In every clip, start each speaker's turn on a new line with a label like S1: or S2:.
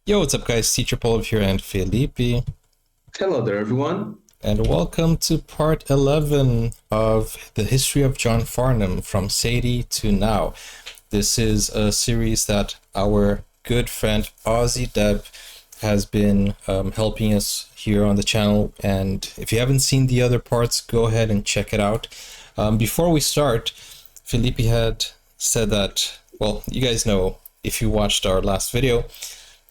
S1: Yo, what's up guys, Teacher Paul here and Felipe.
S2: Hello there everyone.
S1: And welcome to part 11 of the history of John Farnham from Sadie to now. This is a series that our good friend Aussie Deb has been helping us here on the channel. And if you haven't seen the other parts, go ahead and check it out. Before we start, Felipe had said that, well, you guys know if you watched our last video,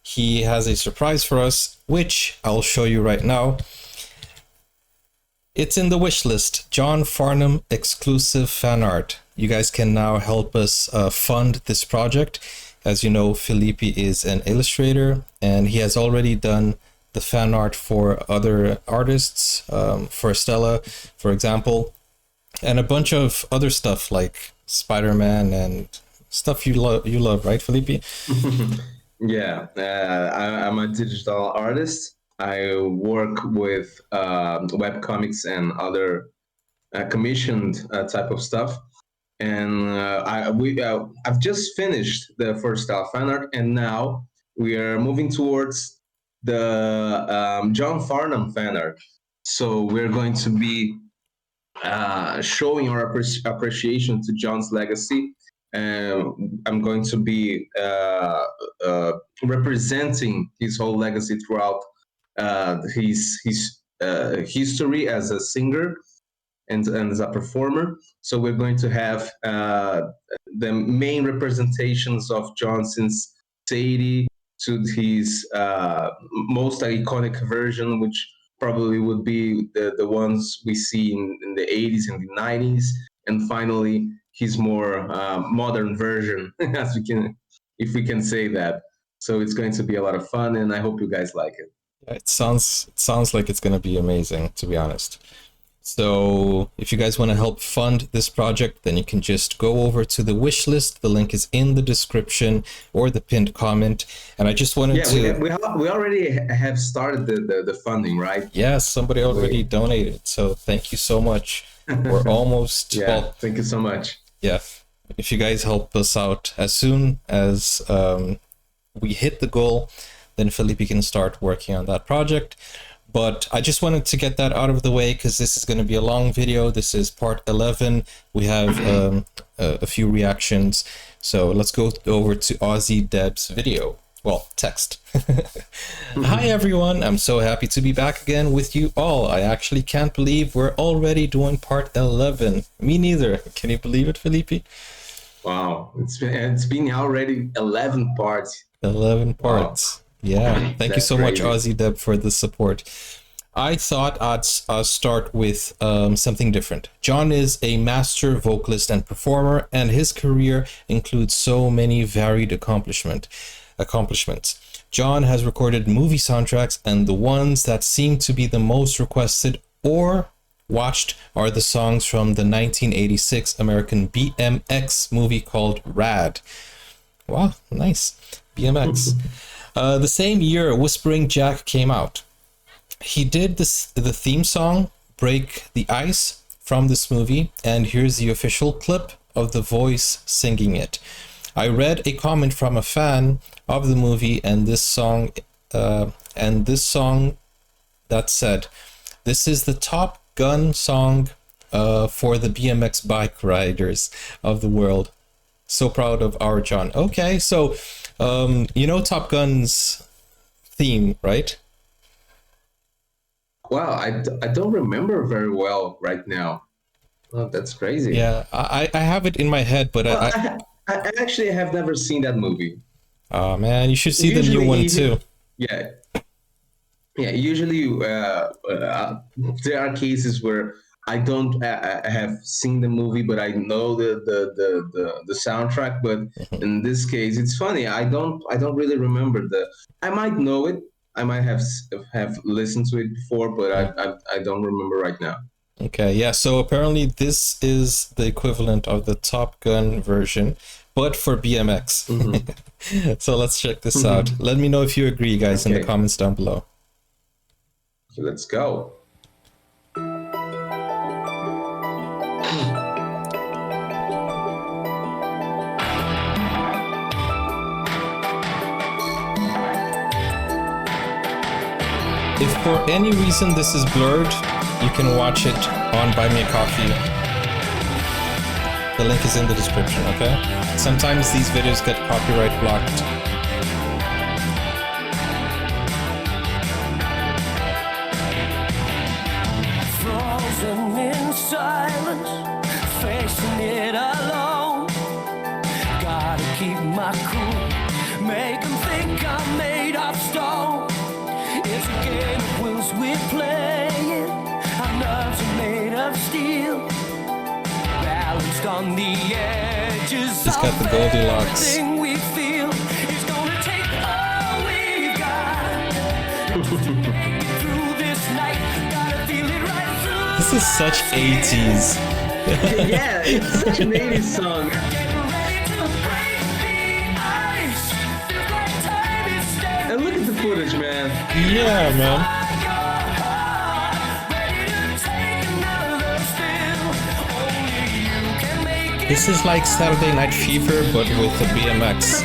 S1: he has a surprise for us, which I'll show you right now. It's in the wish list, John Farnham exclusive fan art. You guys can now help us fund this project. As you know, Felipe is an illustrator and he has already done the fan art for other artists, for Stella, for example, and a bunch of other stuff like Spider-Man and stuff you love, right, Felipe?
S2: Yeah, I'm a digital artist. I work with webcomics and other commissioned type of stuff. And I've just finished the first fan art, and now we are moving towards the John Farnham fan art. So we're going to be showing our appreciation to John's legacy. I'm going to be representing his whole legacy throughout his history as a singer and as a performer. So we're going to have the main representations of John since Sadie to his most iconic version, which probably would be the ones we see in the 80s and the 90s, and finally his more modern version, as we can, if we can say that. So it's going to be a lot of fun, and I hope you guys like it.
S1: It sounds like it's going to be amazing, to be honest. So if you guys want to help fund this project, then you can just go over to the wish list. The link is in the description or the pinned comment. And I just wanted to...
S2: We already have started the funding, right?
S1: Yes, somebody already donated. So thank you so much. We're almost...
S2: Yeah, well, thank you so much.
S1: Yeah, if you guys help us out as soon as we hit the goal, then Felipe can start working on that project. But I just wanted to get that out of the way because this is going to be a long video. This is part 11. We have a few reactions. So let's go over to Aussie Deb's video. Well, text. Hi, everyone. I'm so happy to be back again with you all. I actually can't believe we're already doing part 11. Me neither. Can you believe it, Felipe?
S2: Wow. It's been already 11 parts.
S1: 11 parts. Wow. Yeah, thank you so much, Aussie Deb, for the support. I thought I'd start with something different. John is a master vocalist and performer, and his career includes so many varied accomplishments. John has recorded movie soundtracks, and the ones that seem to be the most requested or watched are the songs from the 1986 American BMX movie called Rad. Wow, nice. BMX. The same year, Whispering Jack came out. He did the theme song, Break the Ice, from this movie, and here's the official clip of the voice singing it. I read a comment from a fan of the movie and this song that said, "This is the Top Gun song for the BMX bike riders of the world. So proud of our John." Okay, so you know Top Gun's theme, right?
S2: Wow, I don't remember very well right now. Oh, that's crazy.
S1: Yeah, I have it in my head, but
S2: well, I actually have never seen that movie.
S1: Oh man, you should see the new one too.
S2: Yeah. Yeah, usually there are cases where I don't have seen the movie, but I know the soundtrack. But in this case, it's funny. I don't really remember I might know it. I might have listened to it before, but I don't remember right now.
S1: Okay, yeah. So apparently this is the equivalent of the Top Gun version, but for BMX. So let's check this out. Let me know if you agree, guys, in the comments down below.
S2: So let's go.
S1: If for any reason this is blurred, you can watch it on Buy Me a Coffee. The link is in the description, okay? Sometimes these videos get copyright blocked.
S3: Frozen in silence, facing it alone. Gotta keep my cool, make them think I'm made of stone. It's a game of wills we're playing. Our nerves are made of steel, balanced on the edges.
S1: He's got the Goldilocks.
S3: Everything we feel is gonna take all we've got. Through this night, gotta feel it right through.
S1: This is such 80s.
S2: Yeah, it's such an 80s song. And look at the footage, man.
S1: Yeah, man. This is like Saturday Night Fever, but with the BMX.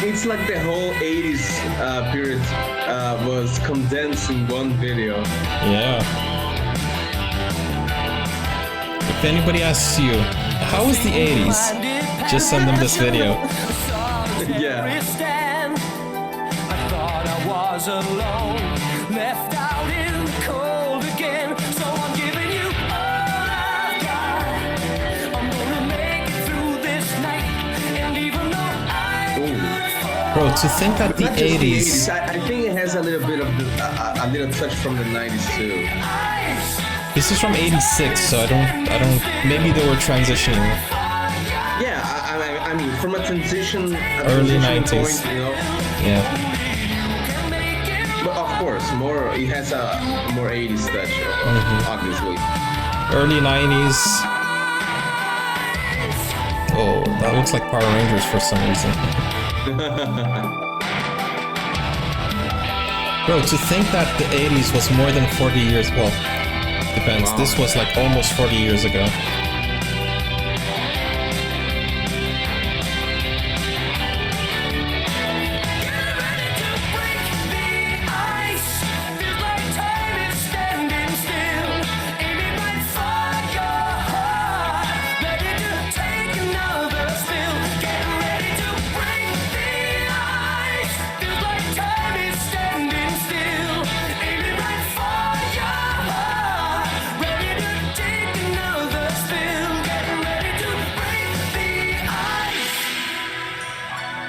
S2: It's like the whole 80s period was condensed in one video.
S1: Yeah. If anybody asks you, how was the 80s? Just send them this video.
S2: Yeah.
S3: I thought I was alone, left out in the cold again. So I'm giving you all I've got. I'm gonna make it through this night. And even though
S1: Bro, to think that the
S2: Not just
S1: 80s...
S2: I think it has a little bit of a little touch from the 90s too.
S1: This is from 86, so I don't... Maybe they were transitioning.
S2: Yeah, I mean, from a transition,
S1: Early 90s.
S2: point, you know.
S1: Yeah.
S2: But of course, it has a more 80s touch, obviously.
S1: Early 90s. Oh, that looks like Power Rangers for some reason. Bro, to think that the 80s was more than 40 years... Well, depends.
S2: Wow.
S1: This was like almost 40 years ago.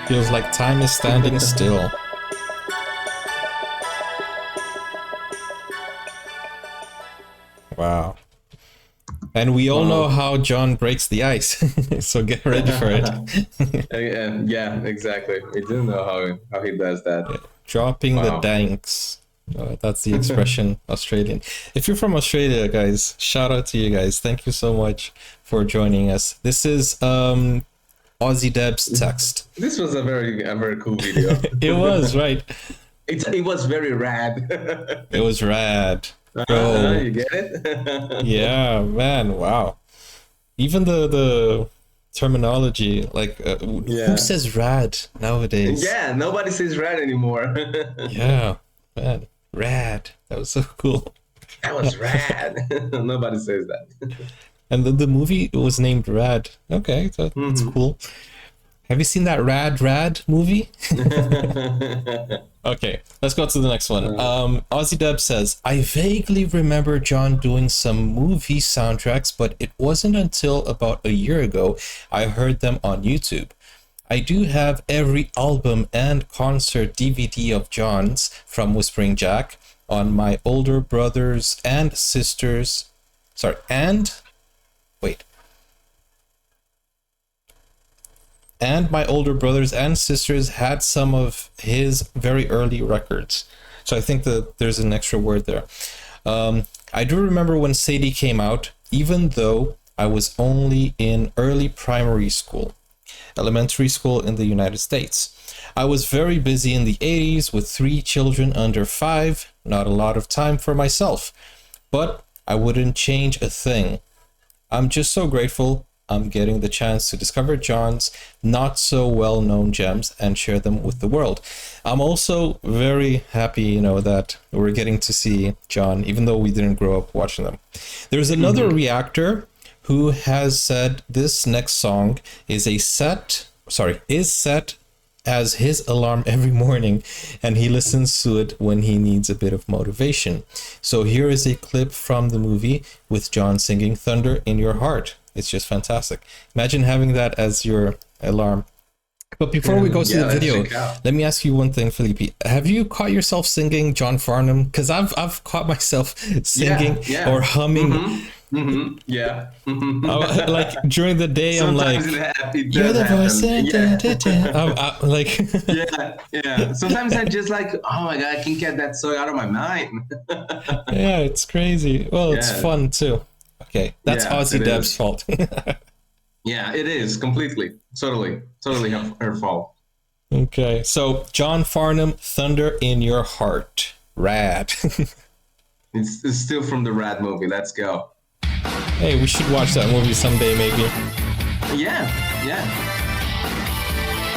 S1: Feels like time is standing still. Wow. And we all know how John breaks the ice, so get ready for it.
S2: Yeah, exactly. We do know how he does that.
S1: Yeah. Dropping the danks. That's the expression, Australian. If you're from Australia, guys, shout out to you guys. Thank you so much for joining us. This is Aussie Deb's text.
S2: This was a very cool video.
S1: It was, right?
S2: It was very rad.
S1: It was rad. Bro.
S2: You get it?
S1: Yeah, man, wow. Even the terminology, like, who says rad nowadays?
S2: Yeah, nobody says rad anymore.
S1: Yeah, man, rad. That was so cool.
S2: That was rad. Nobody says that.
S1: And the movie was named Rad. Okay, that's cool. Have you seen that Rad movie? Okay, let's go to the next one. Aussie Deb says, I vaguely remember John doing some movie soundtracks, but it wasn't until about a year ago I heard them on YouTube. I do have every album and concert DVD of John's from Whispering Jack on my older brothers and sisters. And my older brothers and sisters had some of his very early records. So I think that there's an extra word there. I do remember when Sadie came out, even though I was only in early primary school, elementary school in the United States. I was very busy in the 80s with 3 children under 5, not a lot of time for myself, but I wouldn't change a thing. I'm just so grateful I'm getting the chance to discover John's not so well-known gems and share them with the world. I'm also very happy, that we're getting to see John, even though we didn't grow up watching them. There's another reactor who has said this next song is set as his alarm every morning, and he listens to it when he needs a bit of motivation. So here is a clip from the movie with John singing Thunder in Your Heart. It's just fantastic. Imagine having that as your alarm. But before we go to the video, let me ask you one thing, Felipe. Have you caught yourself singing John Farnham? Because I've caught myself singing or humming.
S2: Yeah.
S1: Like during the day,
S2: Sometimes
S1: I'm like,
S2: you're the voice.
S1: Yeah.
S2: Sometimes I just like, oh my god, I can't get that song out of my mind.
S1: Yeah, it's crazy. Well, it's fun too. Okay, that's Ozzy Deb's fault.
S2: Yeah, it is completely, totally her fault.
S1: Okay, so John Farnham, Thunder in Your Heart, rad.
S2: It's still from the Rad movie. Let's go.
S1: Hey, we should watch that movie someday, maybe.
S2: Yeah.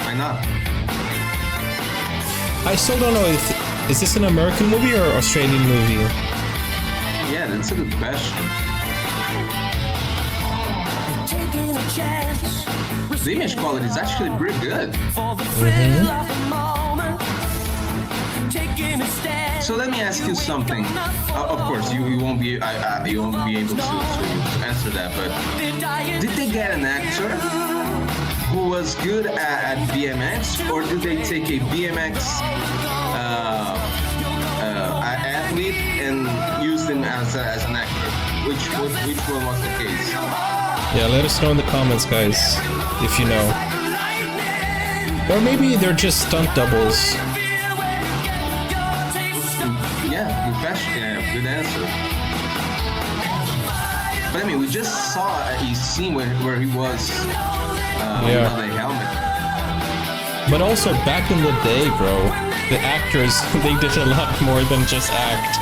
S2: Why not?
S1: I still don't know is this an American movie or Australian movie?
S2: Yeah, that's a good question. The image quality is actually pretty good. So let me ask you something. Of course, you won't be able to answer that. But did they get an actor who was good at BMX, or did they take a BMX athlete and use them as an actor? Which one was the case?
S1: Yeah, let us know in the comments, guys, if you know. Or maybe they're just stunt doubles.
S2: Yeah, good answer. But I mean, we just saw a scene where he was without a helmet.
S1: But also, back in the day, bro, the actors, they did a lot more than just act.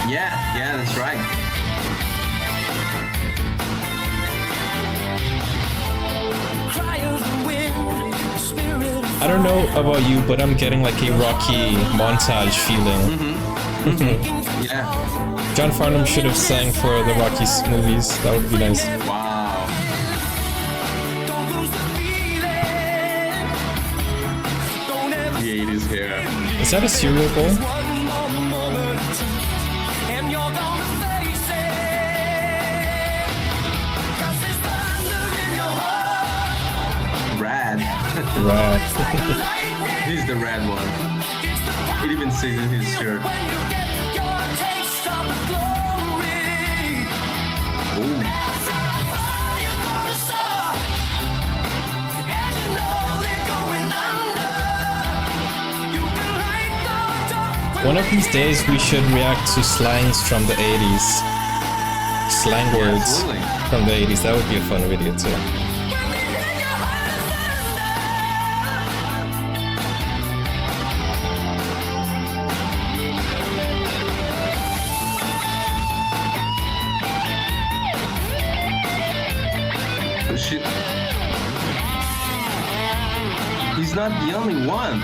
S2: Yeah, that's right.
S1: I don't know about you, but I'm getting like a Rocky montage feeling.
S2: Yeah.
S1: John Farnham should have sang for the Rocky movies. That would be nice.
S2: Wow. The 80s hair.
S1: Is that a cereal bowl?
S2: Rad. He's the rad one. It even says in his shirt. Ooh.
S1: One of these days we should react to slangs from the 80s. Slang words from the 80s. That would be a fun video too.
S2: He's not the only one.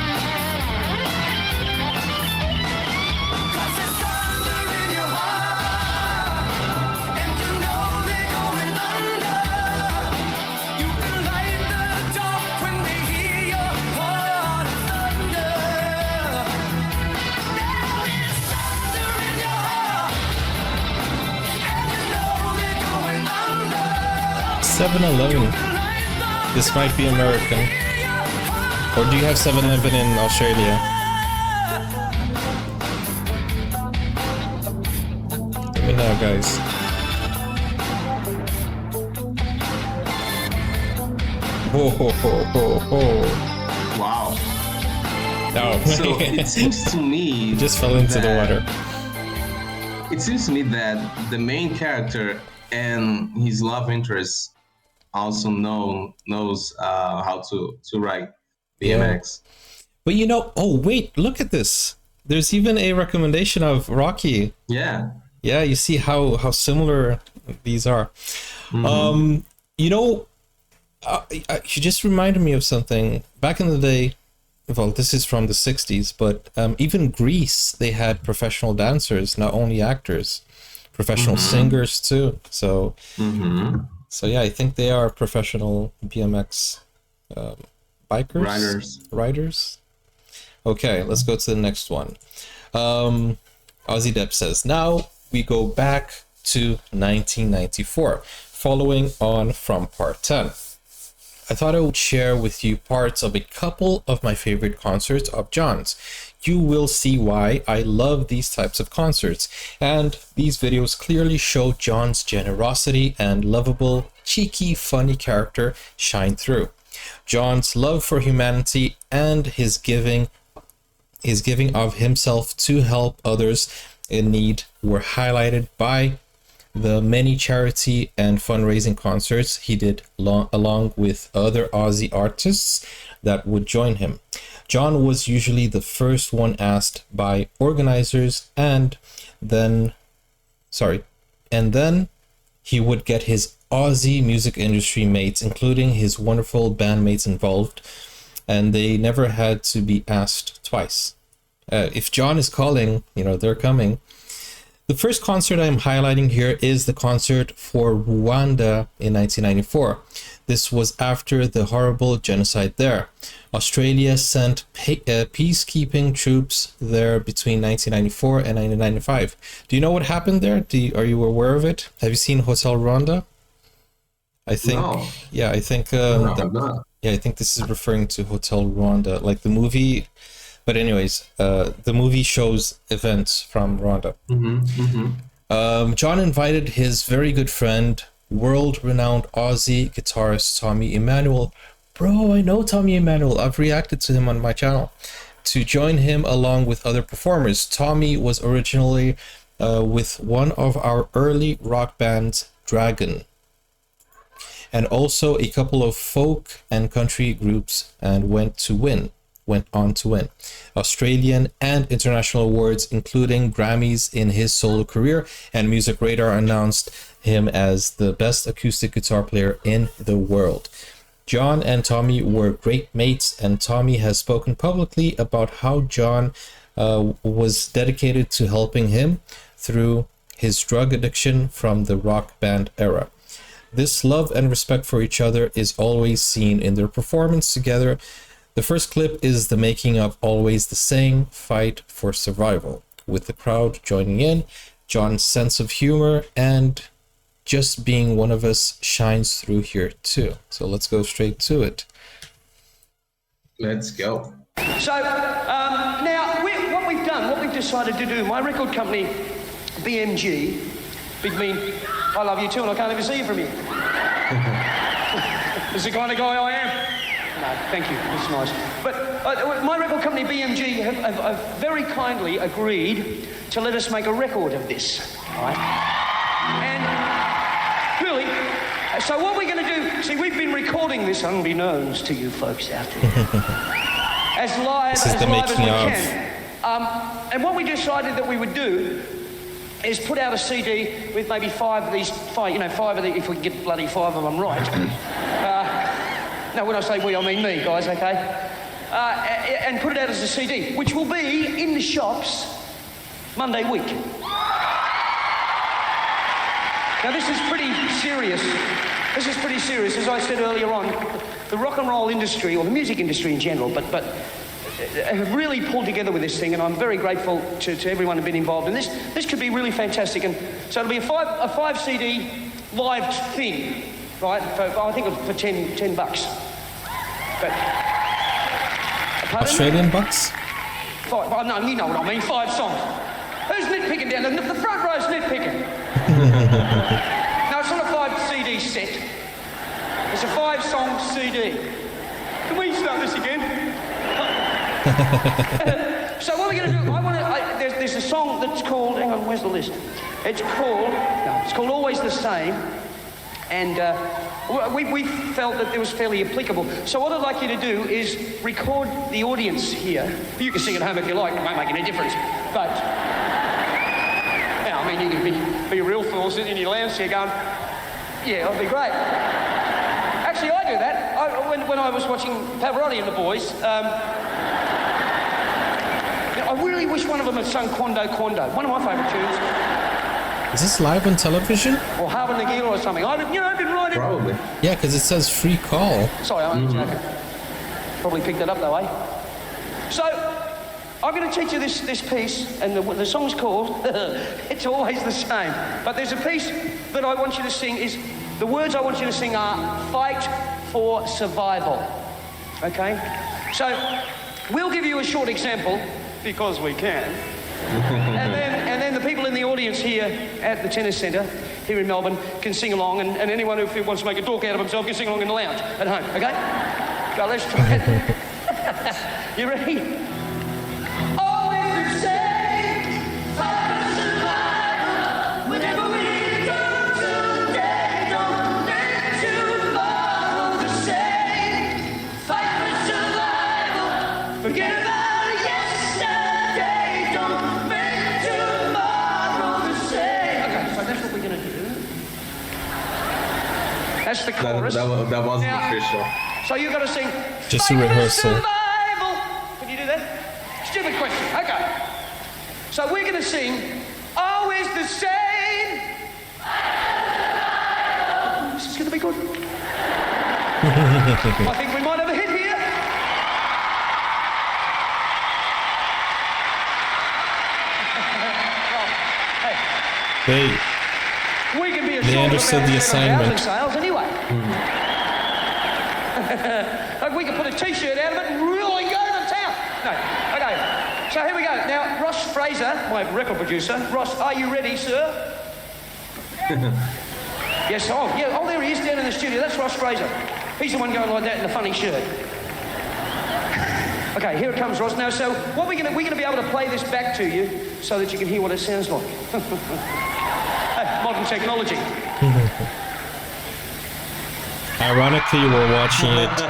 S1: This might be American. Or do you have 7-Eleven in Australia? Let me know, guys. Ho ho ho ho ho.
S2: Wow.
S1: Oh.
S2: So it seems to me...
S1: It just fell into the water.
S2: It seems to me that the main character and his love interest also knows how to ride BMX.
S1: Yeah. But oh wait, look at this. There's even a recommendation of Rocky.
S2: Yeah.
S1: Yeah, you see how similar these are. Mm-hmm. You just reminded me of something. Back in the day, well, this is from the 60s, but even Greece, they had professional dancers, not only actors, professional singers too. So, so yeah, I think they are professional BMX bikers, riders. Okay, let's go to the next one. Ozzy Depp says, now we go back to 1994, following on from part 10. I thought I would share with you parts of a couple of my favorite concerts of John's. You will see why I love these types of concerts, and these videos clearly show John's generosity and lovable, cheeky, funny character shine through. John's love for humanity and his giving of himself to help others in need were highlighted by the many charity and fundraising concerts he did along with other Aussie artists that would join him. John was usually the first one asked by organizers, and then he would get his Aussie music industry mates, including his wonderful bandmates, involved, and they never had to be asked twice. If John is calling, they're coming. The first concert I'm highlighting here is the concert for Rwanda in 1994. This was after the horrible genocide there. Australia sent peacekeeping troops there between 1994 and 1995. Do you know what happened there? Are you aware of it? Have you seen Hotel Rwanda? I think. No. Yeah, I think. No, I think this is referring to Hotel Rwanda, like the movie. But anyways, the movie shows events from Rwanda. John invited his very good friend, world-renowned Aussie guitarist Tommy Emmanuel. Bro, I know Tommy Emmanuel. I've reacted to him on my channel. To join him along with other performers. Tommy was originally with one of our early rock bands, Dragon, and also a couple of folk and country groups, and went on to win Australian and international awards, including Grammys in his solo career, and Music Radar announced him as the best acoustic guitar player in the world. John and Tommy were great mates, and Tommy has spoken publicly about how John was dedicated to helping him through his drug addiction from the rock band era. This love and respect for each other is always seen in their performance together. The first clip is the making of Always the Same, Fight for Survival, with the crowd joining in. John's sense of humor and just being one of us shines through here too. So let's go straight to it.
S2: Let's go.
S3: So now what we've decided to do, my record company, BMG, Big Mean, I love you too and I can't even see you from here. This is the kind of guy I am. No, thank you. That's nice. But my record company, BMG, have very kindly agreed to let us make a record of this, right? And really, so what we're going to do, see, we've been recording this unbeknownst to you folks out there, as live as we can. And what we decided that we would do is put out a CD with maybe five of these, if we can get bloody five of them right. No, when I say we, I mean me, guys, okay? And put it out as a CD, which will be in the shops Monday week. Now, this is pretty serious. As I said earlier on, the rock and roll industry, or the music industry in general, but have really pulled together with this thing, and I'm very grateful to everyone who's been involved in this. This could be really fantastic, and so it'll be a five CD live thing, right? I think for $10. But
S1: Australian bucks?
S3: No, you know what I mean. 5 songs. Who's nitpicking down there? The front row's nitpicking. No, it's not a 5 CD set. It's a 5-song CD. Can we start this again? So what we're going to do, there's a song that's called, hang on, where's the list? It's called Always the Same. And we felt that it was fairly applicable. So what I'd like you to do is record the audience here. You can sing at home if you like, it won't make any difference. But, yeah, I mean, you can be a real fool sitting in your lounge here going, yeah, that'll be great. Actually, I do that. When I was watching Pavarotti and the boys, I really wish one of them had sung Quando Quando, one of my favourite tunes.
S1: Is this live on television?
S3: Or Hava Nagila or something. I didn't write it.
S2: Probably.
S1: Yeah, because it says free call.
S3: Sorry, I'm joking. Probably picked it up that way. So, I'm going to teach you this piece, and the song's called It's Always the Same. But there's a piece that I want you to sing the words I want you to sing are Fight for Survival. Okay? So, we'll give you a short example, because we can. and then the people in the audience here at the tennis centre here in Melbourne can sing along, and anyone who wants to make a dork out of himself can sing along in the lounge at home, okay? So let's try it. You ready? Always the same, fight for survival. Whenever we go today, don't make tomorrow the same. Fight for survival. Forget about yesterday. Don't make tomorrow the same. Okay, so that's what we're gonna do. That's the chorus.
S2: That wasn't official.
S3: So you got to sing.
S1: Just a rehearsal.
S3: Survival. Can you do that? Stupid question. Okay. So we're going to sing. Always the same. This is going to be good. I think we might have a hit here. We can be
S1: They understood the assignment.
S3: Sales anyway. Like we can put a T-shirt out of it and really go to town. No. Okay. So here we go. Now, Ross Fraser, my record producer. Ross, are you ready, sir? Yes. Oh, yeah. Oh, there he is down in the studio. That's Ross Fraser. He's the one going like that in the funny shirt. Okay, here it comes, Ross. Now, so what we're gonna be able to play this back to you so that you can hear what it sounds like. Modern technology.
S1: Ironically, we're watching it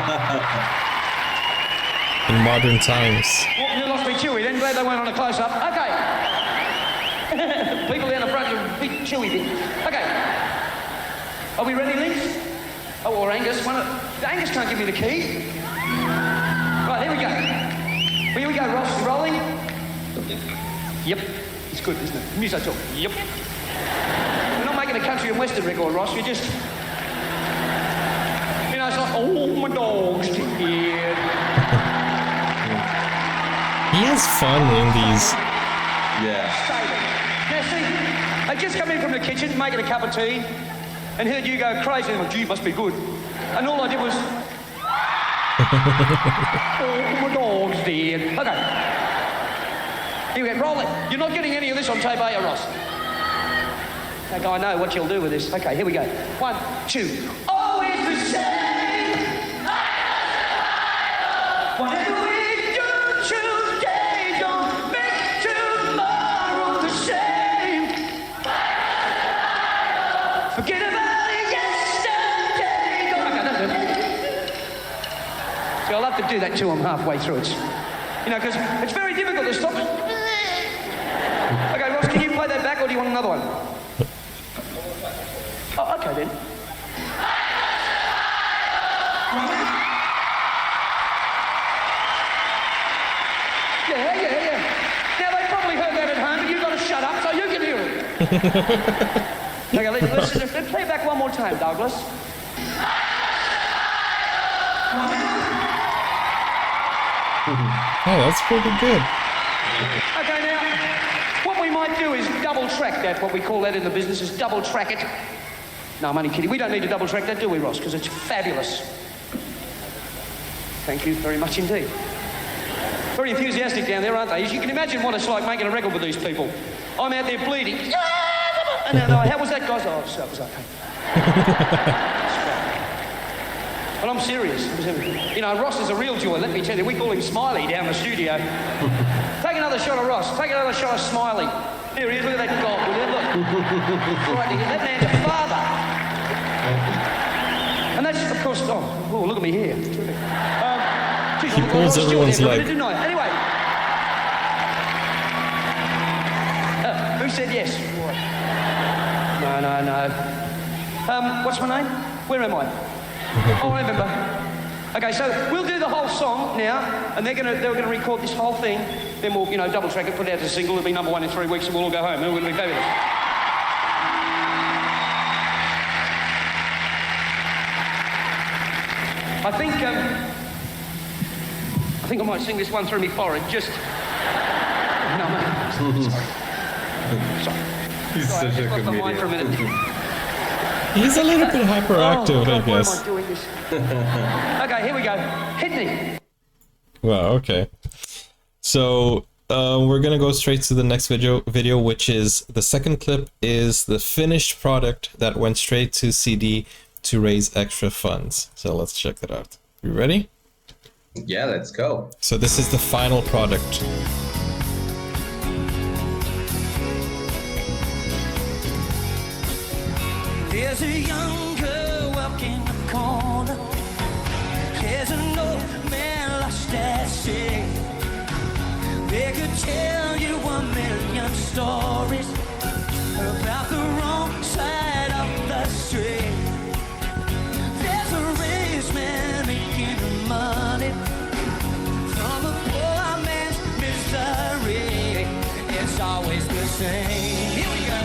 S1: in modern times.
S3: Well, you lost me chewy then. Glad they went on a close-up. Okay. People down the front are a big chewy bit. Okay. Are we ready, Links? Oh, or Angus. Angus can't give me the key. Right, here we go. Well, here we go, Ross. You rolling? Yep. It's good, isn't it? Music talk. Yep. We're not making a country and western record, Ross. We're just... It's like, oh, my dog's here.
S1: He has fun in these.
S2: Yeah.
S3: Now, see, I just come in from the kitchen, making a cup of tea, and heard you go crazy. I'm like, gee, must be good. And all I did was... oh, my dog's dead. Okay. Here we go, roll it. You're not getting any of this on tape, are you, Ross? Okay, I know what you'll do with this. Okay, here we go. 1, 2. Always the same. Whatever we do today, don't make tomorrow the same. Forget about yesterday. Okay, that's it. So I'll have to do that to him halfway through. It's, because it's very difficult to stop. Okay, Ross, can you play that back, or do you want another one? Oh, okay then. Yeah. Now, they probably heard that at home, but you've got to shut up so you can hear it. Okay, let's play it back one more time, Douglas.
S1: Oh, that's pretty good.
S3: Okay, now, what we might do is double track that. What we call that in the business is double track it. No, I'm only kidding. We don't need to double track that, do we, Ross? Because it's fabulous. Thank you very much indeed. Very enthusiastic down there, aren't they? As you can imagine what it's like making a record with these people. I'm out there bleeding. And how was that, guys? Oh, it was okay. But I'm serious. Ross is a real joy, let me tell you. We call him Smiley down the studio. Take another shot of Ross. Take another shot of Smiley. Here he is. Look at that gob, will you? Look. Right, that man's a father. And that's, of course... Oh, look at me here.
S1: He pulls everyone's leg.
S3: Anyway. Who said yes? No. What's my name? Where am I? Oh, I remember. Okay, so we'll do the whole song now, and they're gonna record this whole thing. Then we'll, double track it, put it out as a single. It'll be number 1 in 3 weeks, and we'll all go home. And we'll be fabulous. I think I might sing this one through my forehead. Just no, sorry.
S2: He's
S3: Sorry,
S2: such a
S3: I just lost my mind for a
S2: comedian.
S3: minute.
S1: He's a little bit hyperactive,
S3: God,
S1: I guess.
S3: Why am I doing this? Okay, here we go. Hit me.
S1: Well, okay. So we're gonna go straight to the next video, which is the second clip is the finished product that went straight to CD to raise extra funds. So let's check that out. You ready?
S2: Yeah, let's go.
S1: So this is the final product.
S3: There's a young girl walking the corner. There's an old man lost at sea. They could tell you 1,000,000 stories about the wrong side of the street. There's a rich man making money from a poor man's misery. It's always the same. Here we go.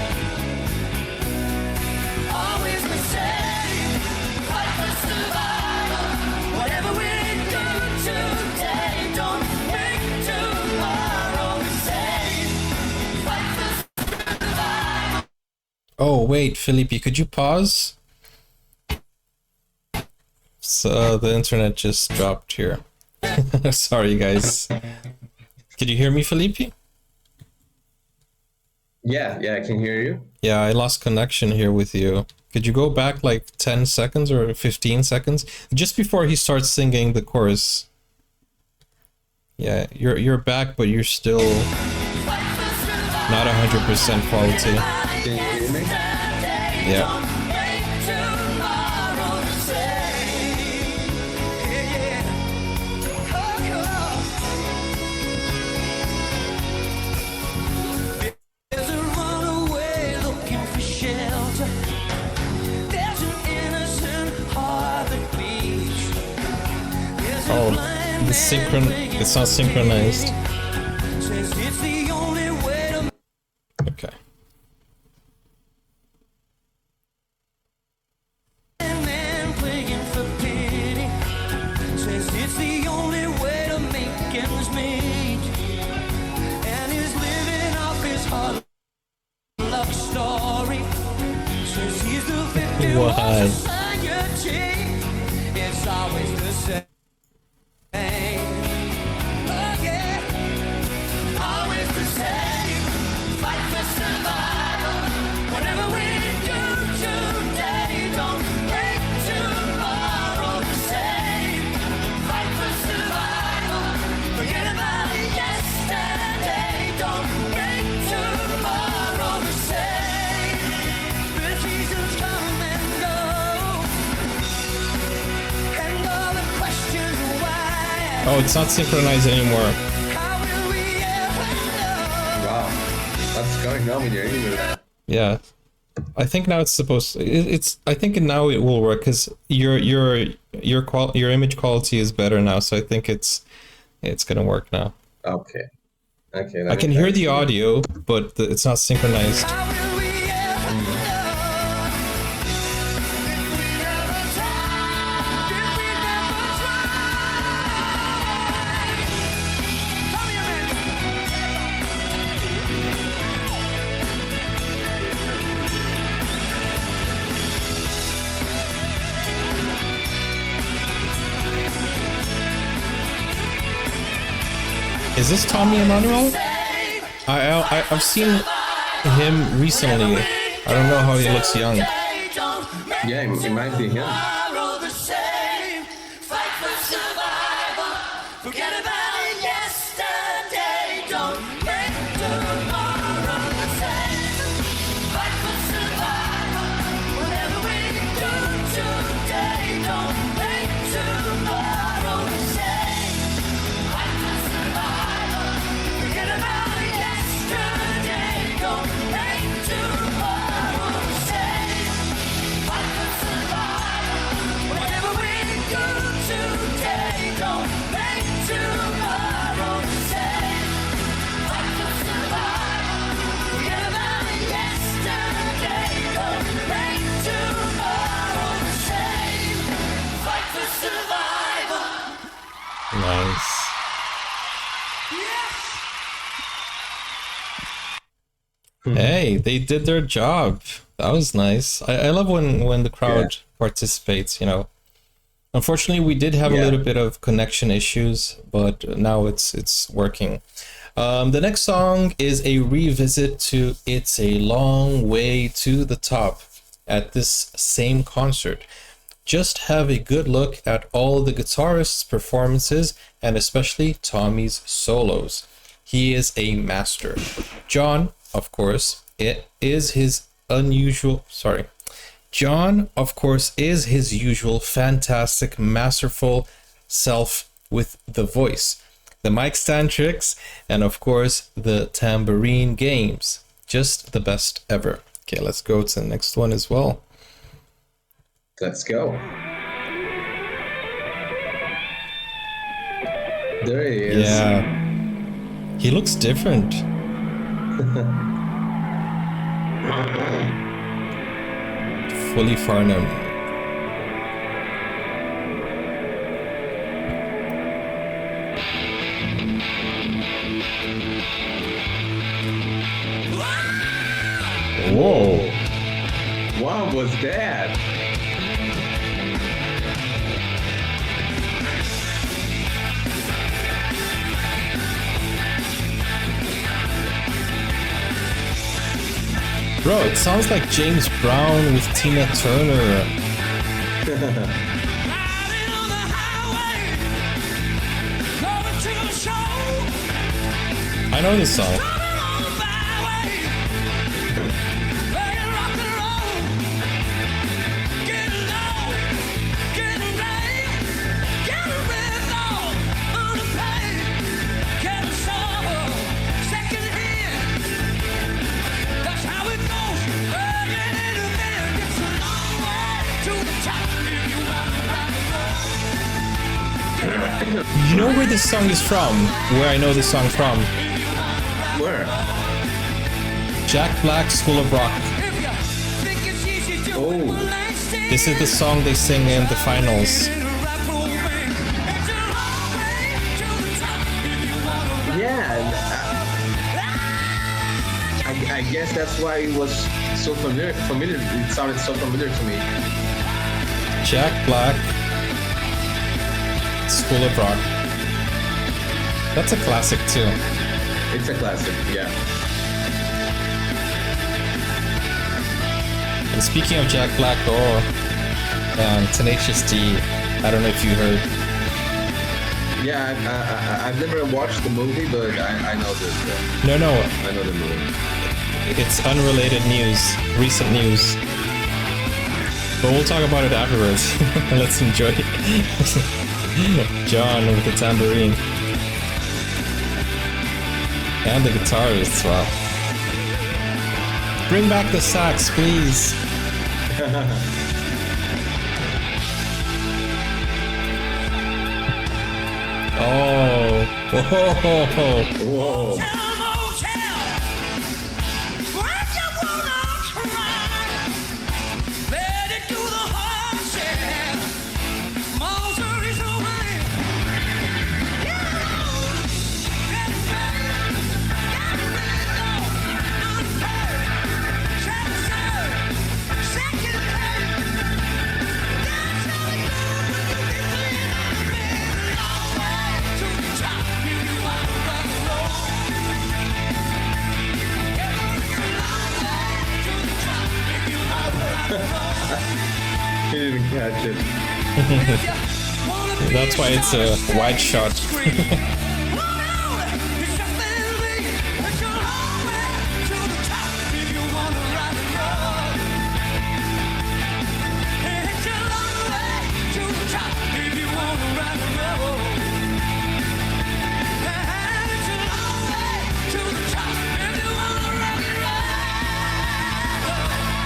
S3: Always the same. Fight for survival. Whatever we do today, don't make tomorrow the same. Fight for survival.
S1: Oh wait, Felipe, could you pause? So the internet just dropped here. Sorry guys. Could you hear me, Felipe?
S2: Yeah, I can hear you.
S1: Yeah, I lost connection here with you. Could you go back like 10 seconds or 15 seconds? Just before he starts singing the chorus. Yeah, you're back, but you're still not 100% quality.
S2: Can you hear me?
S1: Yeah.
S3: There's a runaway looking for shelter. There's an innocent heart that beats. There's a
S1: Oh,
S3: blind
S1: the it's not synchronized.
S3: says it's the only way to
S1: Okay.
S3: man playing for pity. Says it's the only way to make ends meet. And he's living off his hard luck story. Says he's the victim
S1: Why?
S3: of society. It's always the same. Oh yeah, always the same. Fight for survival. Whatever we do today, don't make tomorrow the same. Fight for survival. Forget about yesterday. Don't make tomorrow the same. The seasons come and go, and all the questions why.
S1: Oh, it's not synchronized anymore.
S3: How will we ever know?
S2: Wow. What's going on with your internet?
S1: Yeah. I think now it's supposed to, I think now it will work because your image quality is better now, so I think it's gonna work now.
S2: Okay. Okay.
S1: I can hear the audio, but it's not synchronized.
S3: How will we ever know? If we never try, if we never try. Tell me a
S1: Is this Tommy Emmanuel? I've seen him recently. I don't know how he looks young.
S2: Yeah, it might be him.
S3: Tomorrow the same. Fight for survival. Forget about yesterday. Don't make tomorrow the same. Fight for survival. Whatever we do today, don't make tomorrow the same. Fight for survival. Forget about yesterday. Don't make tomorrow the same. Fight for survival.
S1: Hey, they did their job. That was nice. I love when the crowd participates, you know. Unfortunately, we did have a little bit of connection issues, but now it's working. The next song is a revisit to It's a Long Way to the Top at this same concert. Just have a good look at all the guitarists' performances and especially Tommy's solos. He is a master. John, of course, John, of course, is his usual fantastic, masterful self with the voice, the mic stand tricks, and of course, the tambourine games. Just the best ever. Okay, let's go to the next one as well.
S2: Let's go. There he is.
S1: Yeah. He looks different. Fully Farnham. Whoa.
S2: What was that?
S1: Bro, it sounds like James Brown with Tina Turner. I know this song. You know where this song is from? Where I know this song from?
S2: Where?
S1: Jack Black's School of Rock.
S2: Oh.
S1: This is the song they sing in the finals.
S2: Yeah. I guess that's why it was so familiar. It sounded so familiar to me.
S1: Jack Black, School of Rock. That's a classic too.
S2: It's a classic, yeah.
S1: And speaking of Jack Black, Tenacious D, I don't know if you heard.
S2: Yeah, I've never watched the movie, but I know this.
S1: No.
S2: I know the movie.
S1: It's unrelated news, recent news. But we'll talk about it afterwards. Let's enjoy it. John with the tambourine. And the guitarist, wow. Bring back the sax, please. Oh.
S2: Whoa. He didn't catch it.
S1: That's why it's a wide shot.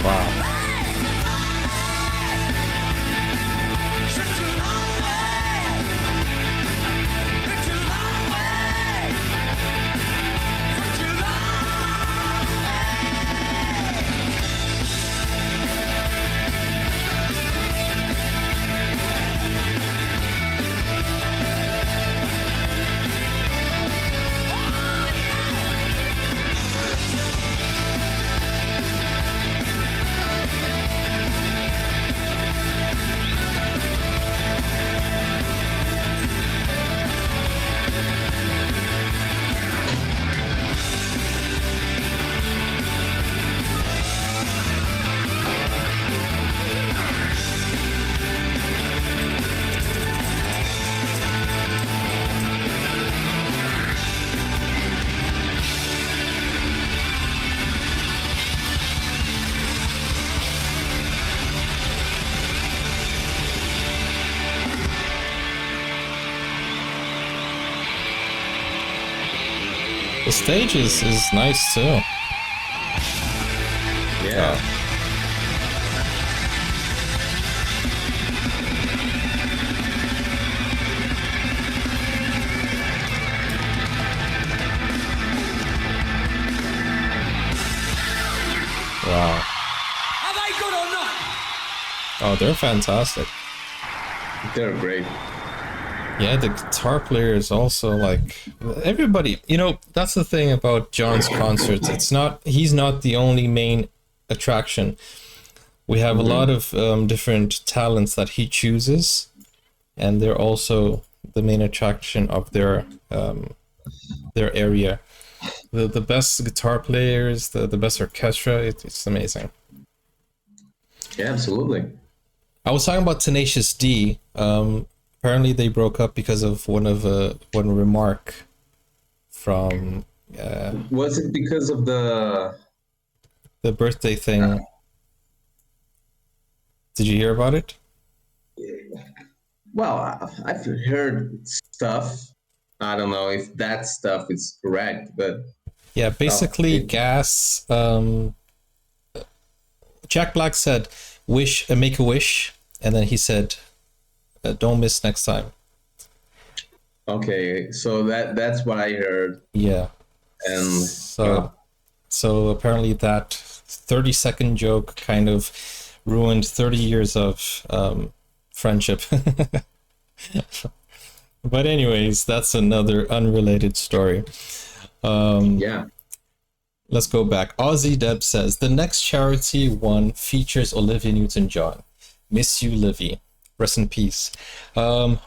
S1: Wow. The stage is nice too.
S2: Yeah.
S1: Wow.
S3: Are they good or not?
S1: Oh, they're fantastic.
S2: They're great.
S1: Yeah, the guitar player is also like everybody. You know, that's the thing about John's concerts. He's not the only main attraction. We have a lot of different talents that he chooses, and they're also the main attraction of their area. The best guitar players, the best orchestra. It's amazing.
S2: Yeah, absolutely.
S1: I was talking about Tenacious D. Apparently, they broke up because of one remark from.
S2: Was it because of the
S1: birthday thing? Did you hear about it?
S2: Well, I've heard stuff. I don't know if that stuff is correct, but
S1: Yeah, basically, Gas. Jack Black said, "Wish, make a wish," and then he said, "Don't miss next time."
S2: okay, so that's what I heard.
S1: Yeah.
S2: And
S1: So apparently that 30-second joke kind of ruined 30 years of friendship. But anyways, that's another unrelated story.
S2: yeah.
S1: Let's go back. Ozzy Deb says, the next charity one features Olivia Newton-John. Miss you, Livy. Rest in peace. Along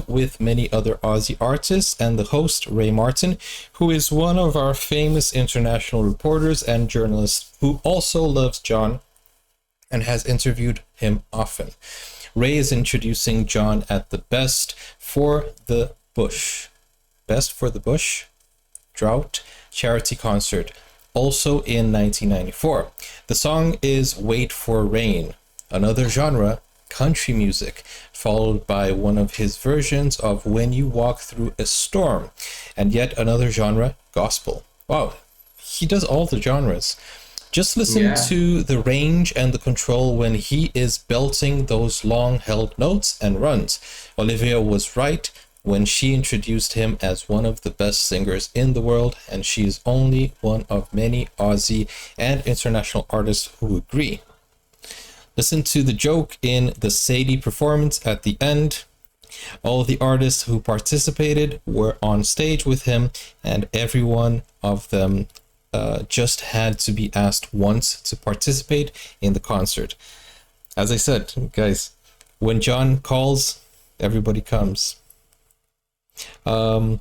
S1: with many other Aussie artists and the host, Ray Martin, who is one of our famous international reporters and journalists who also loves John and has interviewed him often. Ray is introducing John at the Best for the Bush. Best for the Bush? Drought charity concert, also in 1994. The song is Wait for Rain, another genre, country music, followed by one of his versions of When You Walk Through a Storm, and yet another genre, gospel. Wow, he does all the genres. Just listen to the range and the control when he is belting those long-held notes and runs. Olivia was right when she introduced him as one of the best singers in the world, and she is only one of many Aussie and international artists who agree. Listen to the joke in the Sadie performance at the end. All the artists who participated were on stage with him, and every one of them just had to be asked once to participate in the concert. As I said, guys, when John calls, everybody comes. And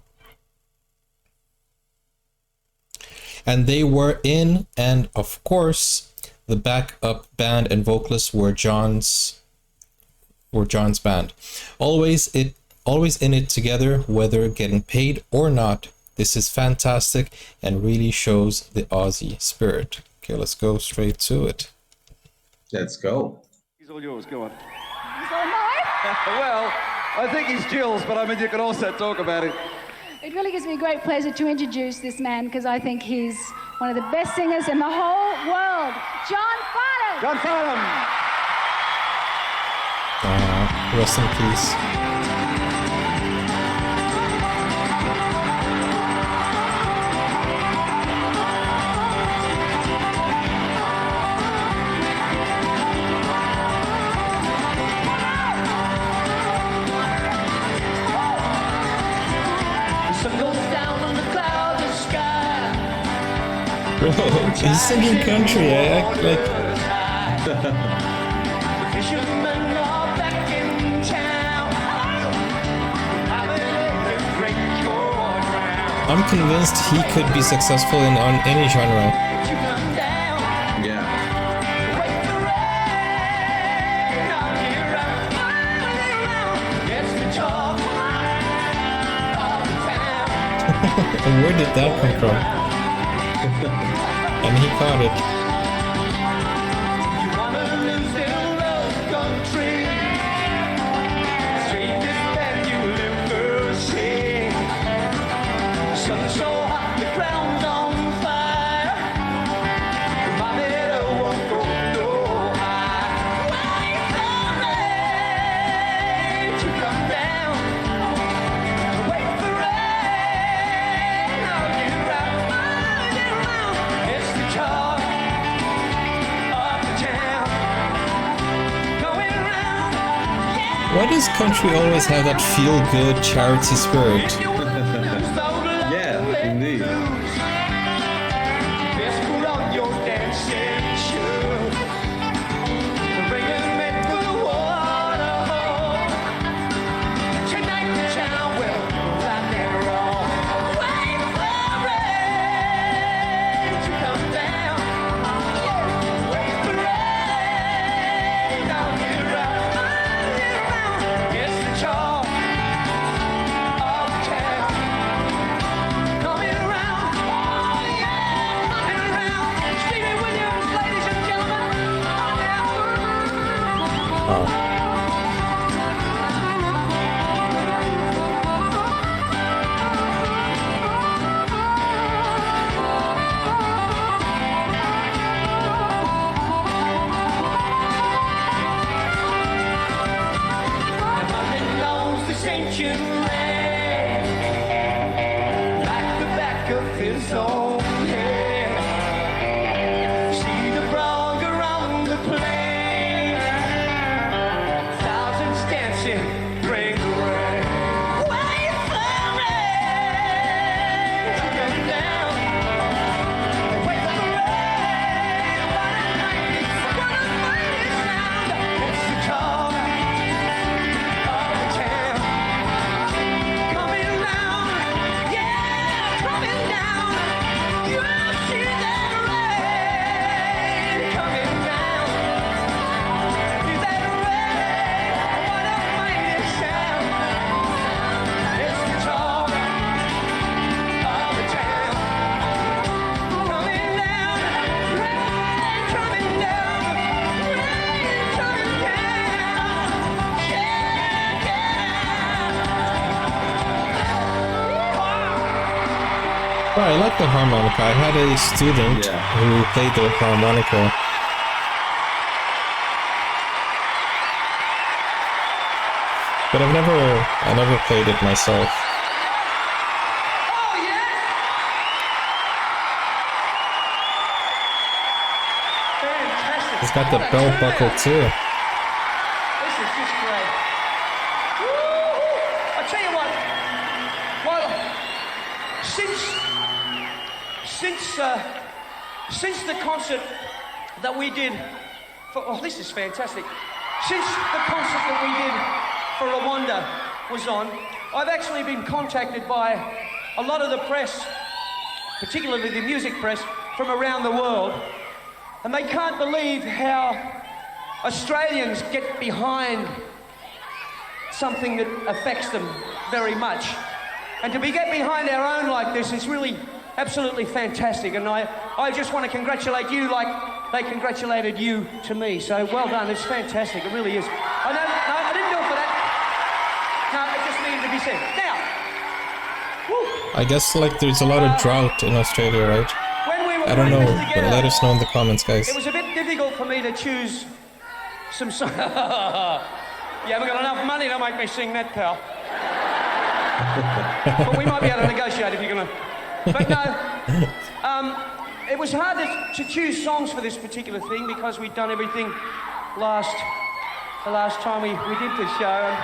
S1: they were in, and of course, the backup band and vocalists were John's band. Always in it together, whether getting paid or not. This is fantastic and really shows the Aussie spirit. Okay, let's go straight to it.
S2: Let's go.
S4: He's all yours, go on.
S5: He's all mine?
S4: Well, I think he's Jill's, but I mean, you can also talk about it.
S5: It really gives me great pleasure to introduce this man because I think he's one of the best singers in the whole world. John Farnham!
S4: John Farnham!
S1: Rest in peace. Bro, he's singing country. I act like... I'm convinced he could be successful on any genre.
S2: Yeah.
S1: And where did that come from? And he caught it. Why does country always have that feel-good charity spirit?
S2: Yeah, indeed.
S1: I like the harmonica. I had a student who played the harmonica. But I never played it myself.
S3: Oh yeah! Fantastic.
S1: It's got the belt buckle too.
S3: This is just great. Woo-hoo. I tell you what. Well, since the concert that we did for this is fantastic. Since the concert that we did for Rwanda was on, I've actually been contacted by a lot of the press, particularly the music press, from around the world, and they can't believe how Australians get behind something that affects them very much. And to get behind our own like this is really absolutely fantastic, and I just want to congratulate you like they congratulated you to me. So well done, it's fantastic, it really is. I didn't do it for that. No, it just needed to be said. Now,
S1: I guess like there's a lot of drought in Australia, right?
S3: when we were
S1: I don't know,
S3: putting this
S1: but
S3: together,
S1: let us know in the comments, guys.
S3: it was a bit difficult for me to choose some songs. You haven't got enough money to make me sing that, pal. But we might be able to negotiate if you're gonna. But no, it was hard to choose songs for this particular thing because we'd done everything the last time we did this show. And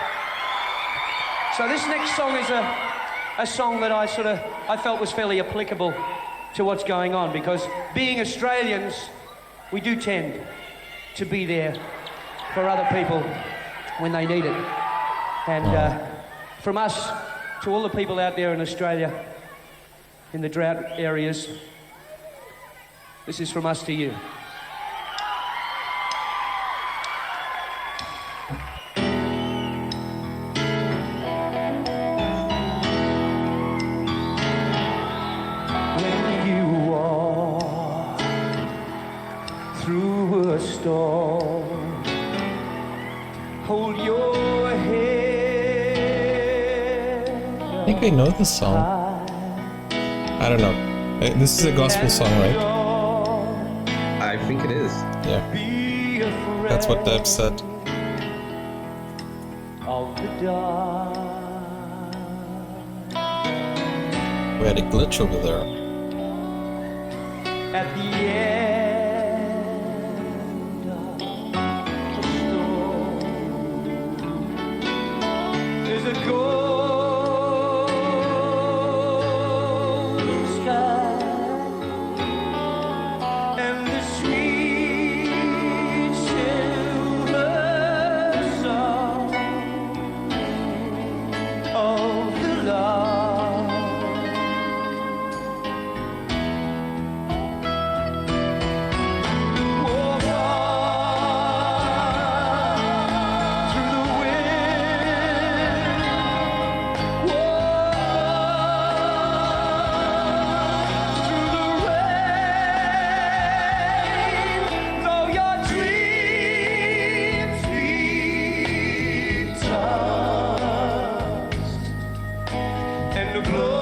S3: so this next song is a song that I felt was fairly applicable to what's going on, because being Australians, we do tend to be there for other people when they need it. And from us to all the people out there in Australia, in the drought areas, this is from us to you. When you walk through a storm, hold your head.
S1: I think I know this song. I don't know. This is a gospel song, right?
S2: I think it is.
S1: Yeah. That's what Deb said.
S3: Of the dark.
S1: We had a glitch over there.
S3: At the end of the storm, and the glow.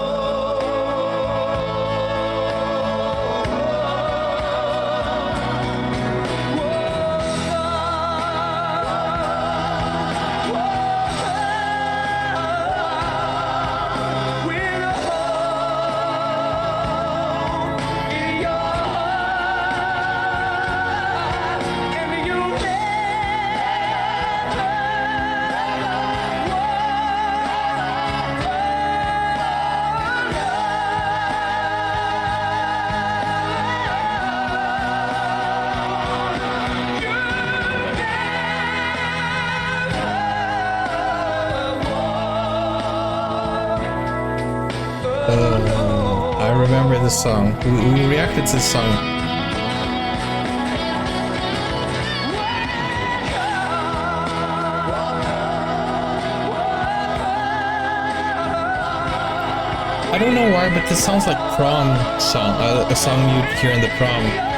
S1: I remember this song. We reacted to this song. I don't know why, but this sounds like prom song, a song you'd hear in the prom.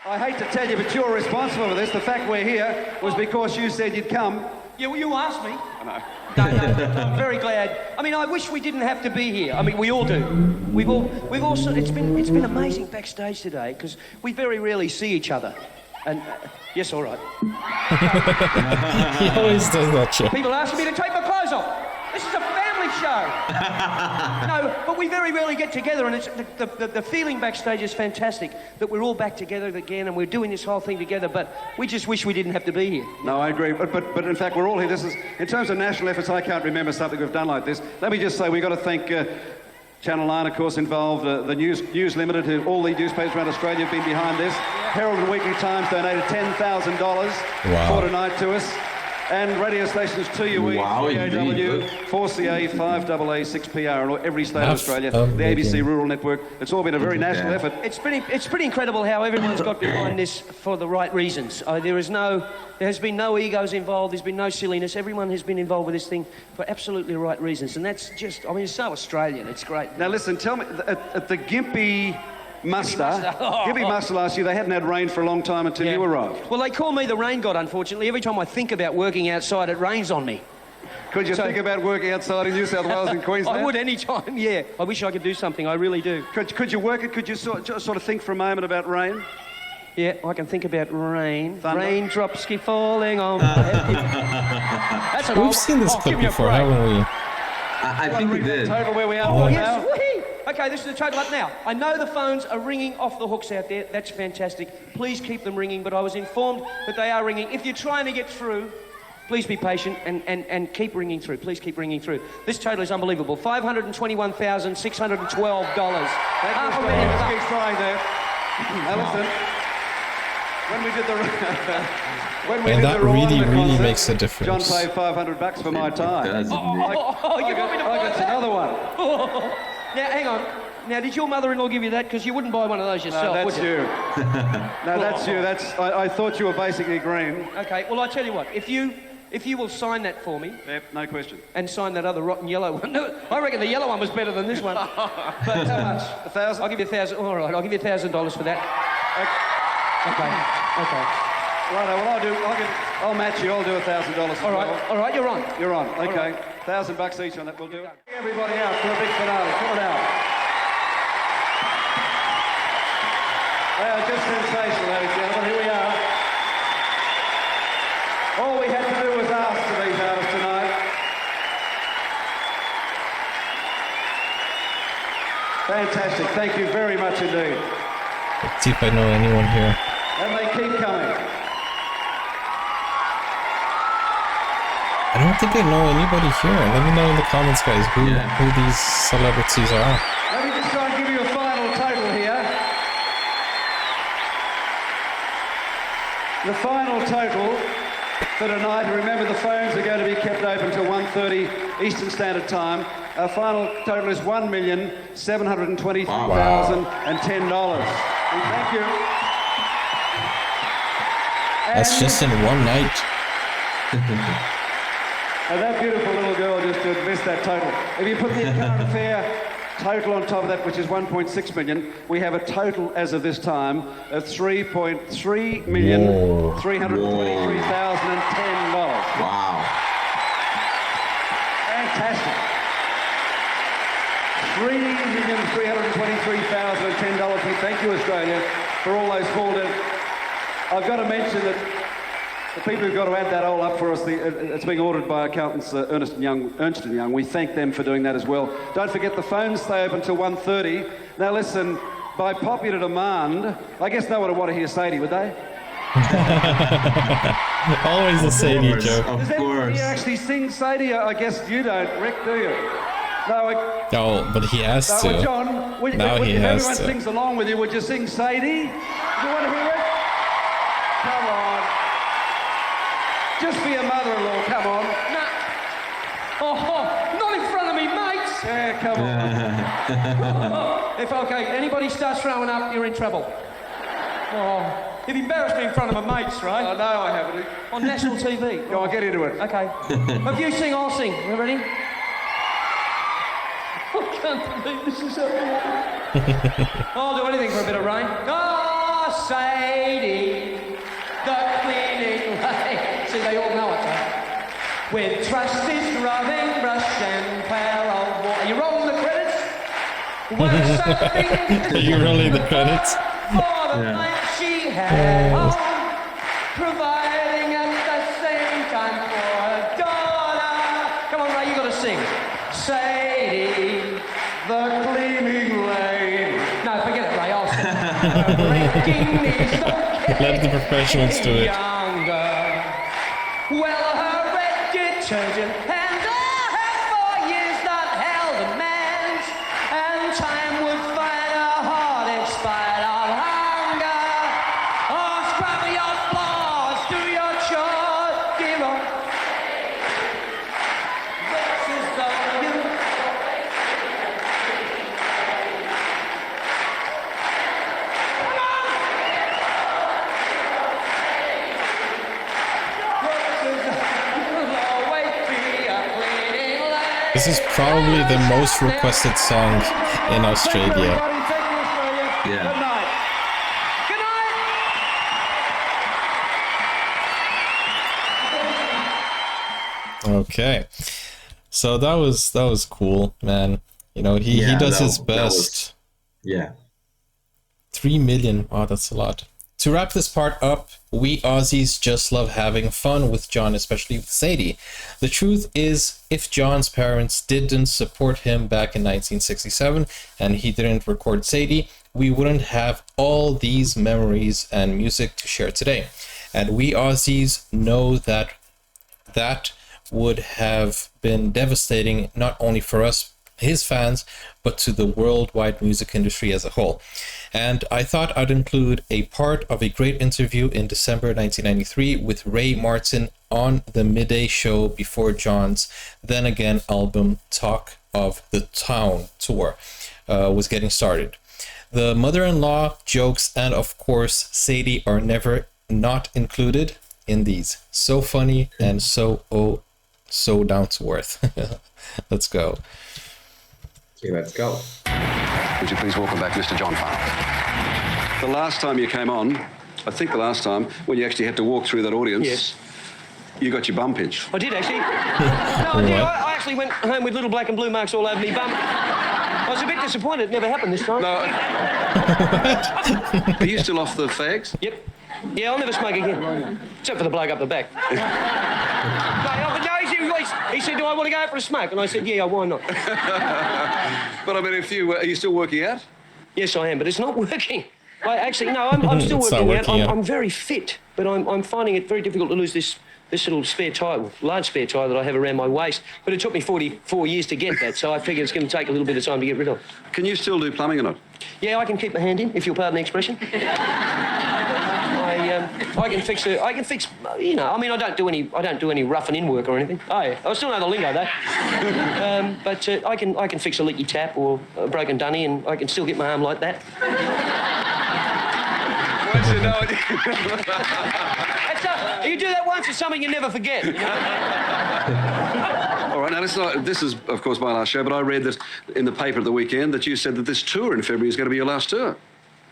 S4: I hate to tell you, but you're responsible for this. The fact we're here was because you said you'd come.
S6: Yeah, well, you asked me.
S4: I know.
S6: No, I'm very glad. I mean, I wish we didn't have to be here. I mean, we all do. We've also. It's been amazing backstage today because we very rarely see each other. And yes, all right.
S1: He always does that shit.
S6: People asking me to take my clothes off. This is a family show. No, but we very rarely get together, and it's the feeling backstage is fantastic that we're all back together again, and we're doing this whole thing together. But we just wish we didn't have to be here.
S4: No, I agree. But in fact, we're all here. This is, in terms of national efforts, I can't remember something we've done like this. Let me just say we've got to thank Channel 9, of course, involved, the News Limited, who all the newspapers around Australia have been behind this. Herald and Weekly Times donated $10,000 for tonight to us. And radio stations 2UE, 3AW, 4CA, 5AA, 6PR, and every state of Australia, the ABC Rural Network. It's all been a very national effort.
S6: It's pretty incredible how everyone's got behind this for the right reasons. There has been no egos involved, there's been no silliness. Everyone has been involved with this thing for absolutely the right reasons. And that's just, I mean, it's so Australian, it's great.
S4: Now listen, tell me, at the Gympie Muster last year, they hadn't had rain for a long time until you arrived.
S6: Well, they call me the rain god, unfortunately. Every time I think about working outside, it rains on me.
S4: Could you think about working outside in New South Wales and Queensland?
S6: I would any time, yeah. I wish I could do something, I really do.
S4: Could you work it? Could you sort of think for a moment about rain?
S6: Yeah, I can think about rain.
S4: Thunder.
S6: Raindrops keep falling on my head. That's an
S1: We've seen this clip before, haven't we?
S2: I think we did.
S4: Total where we are
S6: Oh,
S4: right
S6: yes.
S4: now.
S6: Whee! Okay, this is the total up now. I know the phones are ringing off the hooks out there. That's fantastic. Please keep them ringing, but I was informed that they are ringing. If you're trying to get through, please be patient and keep ringing through. Please keep ringing through. This total is unbelievable. $521,612.
S4: Thank you, Australia. Let's keep trying there. Now listen, when we did the
S1: And that really
S4: concert,
S1: makes a difference.
S4: John paid $500 for my time.
S2: Does it?
S6: You want me to buy
S4: I got
S6: that?
S4: another one.
S6: Now, hang on. Now, did your mother-in-law give you that? Because you wouldn't buy one of those yourself,
S4: No,
S6: would
S4: that's
S6: you?
S4: No, that's you. I thought you were basically green.
S6: Okay, well, I tell you what. If you will sign that for me...
S4: Yep, no question.
S6: And sign that other rotten yellow one. No, I reckon the yellow one was better than this one. But how much?
S4: 1,000?
S6: I'll give you 1,000. All right, I'll give you $1,000 for that. Okay.
S4: Right, well, I'll match you. I'll do $1,000 as well.
S6: All right, you're on.
S4: You're on. Okay. $1,000 each on that. We'll do it. Everybody out for a big finale. Come on out. They are just sensational, ladies and gentlemen. Here we are. All we had to do was ask for these artists tonight. Fantastic. Thank you very much indeed.
S1: Let's see if I know anyone here.
S4: And they keep coming.
S1: I don't think I know anybody here. Let me know in the comments, guys, who these celebrities are.
S4: Let me just try and give you a final total here. The final total for tonight, and remember the phones are going to be kept open until 1:30 Eastern Standard Time. Our final total is $1,723,010. And thank you.
S1: That's just in one night.
S4: And that beautiful little girl just missed that total. If you put the current affair total on top of that, which is 1.6 million, we have a total as of this time of $3,323,010.
S2: Wow.
S4: Fantastic. $3,323,010. We thank you, Australia, for all those called in. I've got to mention that the people who've got to add that all up for us, it's being ordered by accountants Ernst & Young. We thank them for doing that as well. Don't forget the phones stay open until 1:30. Now listen, by popular demand, I guess no one would want to hear Sadie, would they?
S1: Always a Sadie joke.
S2: Of
S4: Does anybody actually sing Sadie? I guess you don't, Rick, do you?
S1: No, but he has to.
S4: John,
S1: Now he
S4: if
S1: has
S4: everyone
S1: to.
S4: sings along with you, would you sing Sadie? Do you want to hear it? Come on. Just for your mother-in-law, come on.
S6: No. Oh, not in front of me, mates.
S4: Yeah, come on.
S6: Okay, anybody starts throwing up, you're in trouble. Oh, you've embarrassed me in front of my mates, right?
S4: Oh, no, I haven't.
S6: On national TV.
S4: Go on, get into it.
S6: Okay. If you sing, I'll sing. You ready? I can't believe this is happening. I'll do anything for a bit of rain. Oh, Sadie, the cleaning lady. See, they all know it, huh? With trusty scrubbing brush and pail of water. You rolling the credits? Worth something.
S1: Are you rolling the credits?
S6: For the night she had home, providing at the same time for her daughter. Come on, Ray, you got to sing. Sadie, the cleaning lady. No, forget it, Ray. I'll sing.
S1: Let the professionals do it.
S6: Younger. Well, her red detergent and all her 4 years not held a man's, and time would find her heart in spite of hunger. Oh, scrub your floors, do your chores, give up. This is all you.
S1: This is probably the most requested song in Australia.
S2: Yeah.
S4: Good night. Good night.
S1: Okay, so that was cool, man. You know, he does his best.
S2: Yeah.
S1: 3 million. Wow, that's a lot. To wrap this part up, we Aussies just love having fun with John, especially with Sadie. The truth is, if John's parents didn't support him back in 1967 and he didn't record Sadie, we wouldn't have all these memories and music to share today. And we Aussies know that would have been devastating not only for us, his fans, but to the worldwide music industry as a whole. And I thought I'd include a part of a great interview in December 1993 with Ray Martin on the Midday show before John's Then Again album Talk of the Town tour was getting started. The mother-in-law jokes and of course Sadie are never not included in these. So funny and so down to earth. Let's go.
S2: Okay, let's go.
S4: Would you please welcome back Mr. John Farnsey? The last time you came on, I think the last time, when you actually had to walk through that audience,
S6: Yes.
S4: you got your bum pinched.
S6: I did actually. No, I did. I actually went home with little black and blue marks all over me bum. I was a bit disappointed. It never happened this time.
S4: No. Are you still off the fags?
S6: Yep. Yeah, I'll never smoke again. Except for the bloke up the back. He said, do I want to go out for a smoke? And I said, yeah, why not?
S4: But I mean, are you still working out?
S6: Yes, I am, but it's not working. I'm still
S1: It's not
S6: working out.
S1: working out.
S6: I'm very fit, but I'm finding it very difficult to lose this little spare tire, large spare tire that I have around my waist. But it took me 44 years to get that, so I figure it's going to take a little bit of time to get rid of.
S4: Can you still do plumbing or not?
S6: Yeah, I can keep my hand in, if you'll pardon the expression. I can fix. You know, I mean, I don't do any roughing in work or anything. Oh, yeah. I still know the lingo though. But I can fix a leaky tap or a broken dunny, and I can still get my arm like that.
S4: Once you know it.
S6: You do that once, it's something you never forget.
S4: All right, now this is, of course, my last show, but I read that in the paper at the weekend that you said that this tour in February is going to be your last tour.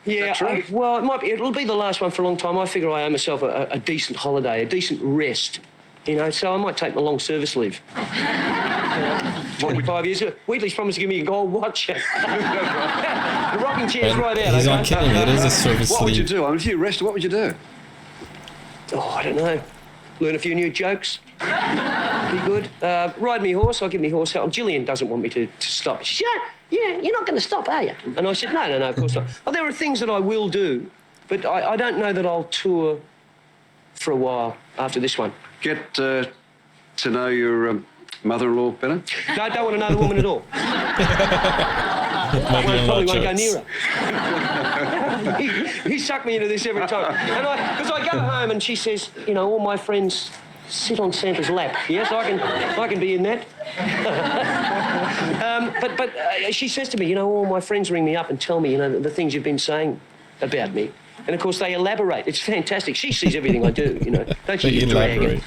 S6: Yeah, well, it might be. It'll be the last one for a long time. I figure I owe myself a decent holiday, a decent rest. You know, so I might take my long service leave. 25 years. Wheatley's promised to give me a gold watch. The rocking chair's right out.
S1: He's not kidding. It is a service
S4: What would you
S1: leave.
S4: do? I mean, if you rested, what would you do?
S6: Oh, I don't know. Learn a few new jokes. Be good. Ride me horse. I'll give me horse help. Gillian doesn't want me to stop. She said, yeah, you're not going to stop, are you? And I said, no, of course not. Oh, there are things that I will do, but I don't know that I'll tour for a while after this one.
S4: Get to know your mother-in-law better?
S6: No, I don't want to know the woman at all. I probably won't go near her. He sucked me into this every time. Because I go home and she says, you know, all my friends sit on Santa's lap. Yes, I can be in that. But she says to me, you know, all my friends ring me up and tell me, you know, the things you've been saying about me. And, of course, they elaborate. It's fantastic. She sees everything I do, you know. Don't you drag it.